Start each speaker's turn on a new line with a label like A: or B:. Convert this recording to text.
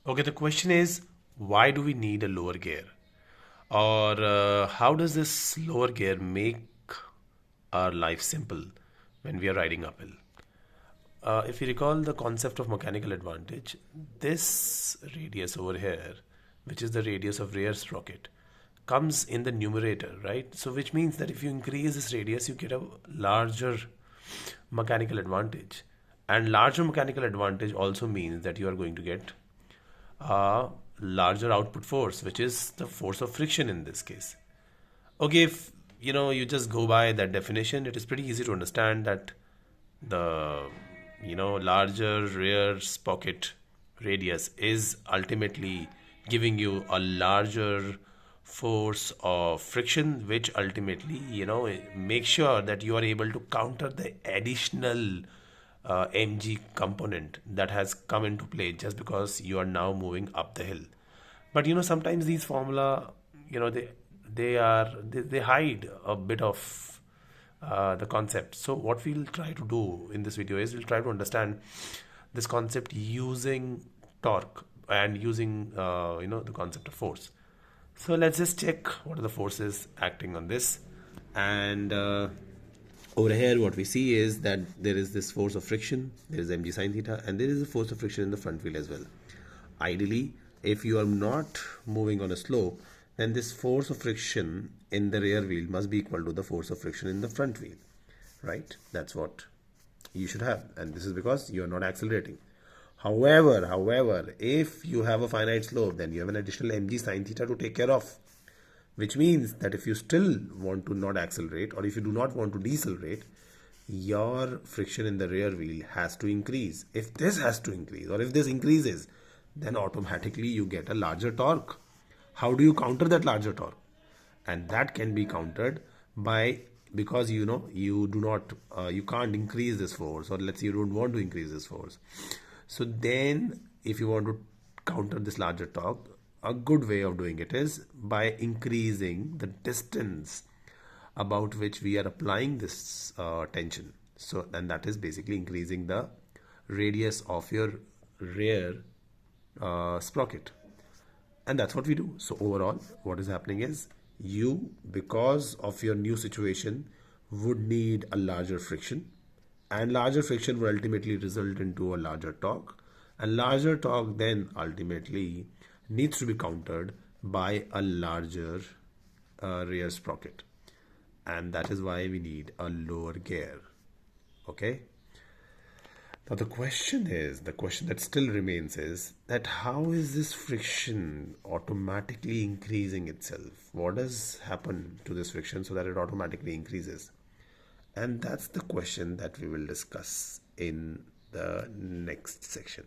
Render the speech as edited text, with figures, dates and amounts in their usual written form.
A: Okay, the question is, why do we need a lower gear? Or how does this lower gear make our life simple when we are riding uphill? If you recall the concept of mechanical advantage, this radius over here, which is the radius of rear sprocket, comes in the numerator, right? So, which means that if you increase this radius, you get a larger mechanical advantage. And larger mechanical advantage also means that you are going to get a larger output force, which is the force of friction in this case. Okay, if you just go by that definition, it is pretty easy to understand that the larger rear sprocket radius is ultimately giving you a larger force of friction, which ultimately make sure that you are able to counter the additional mg component that has come into play just because you are now moving up the hill. But sometimes these formula, they hide a bit of the concept. So what we'll try to do in this video is we'll try to understand this concept using torque and using the concept of force. So let's just check what are the forces acting on this. And over here what we see is that there is this force of friction, there is mg sine theta, and there is a force of friction in the front wheel as well. Ideally, if you are not moving on a slope, then this force of friction in the rear wheel must be equal to the force of friction in the front wheel, right? That's what you should have, and this is because you are not accelerating. However, if you have a finite slope, then you have an additional mg sine theta to take care of, which means that if you still want to not accelerate, or if you do not want to decelerate, your friction in the rear wheel has to increase. If this has to increase, or if this increases, then automatically you get a larger torque. How do you counter that larger torque? And that can be countered by, because you do not you can't increase this force, or let's say you don't want to increase this force. So then if you want to counter this larger torque, a good way of doing it is by increasing the distance about which we are applying this tension. So then that is basically increasing the radius of your rear sprocket, and that's what we do. So overall what is happening is, you, because of your new situation, would need a larger friction, and larger friction will ultimately result into a larger torque, and larger torque then ultimately needs to be countered by a larger rear sprocket, and that is why we need a lower gear. Okay, now the question that still remains is that how is this friction automatically increasing itself? What does happen to this friction so that it automatically increases? And that's the question that we will discuss in the next section.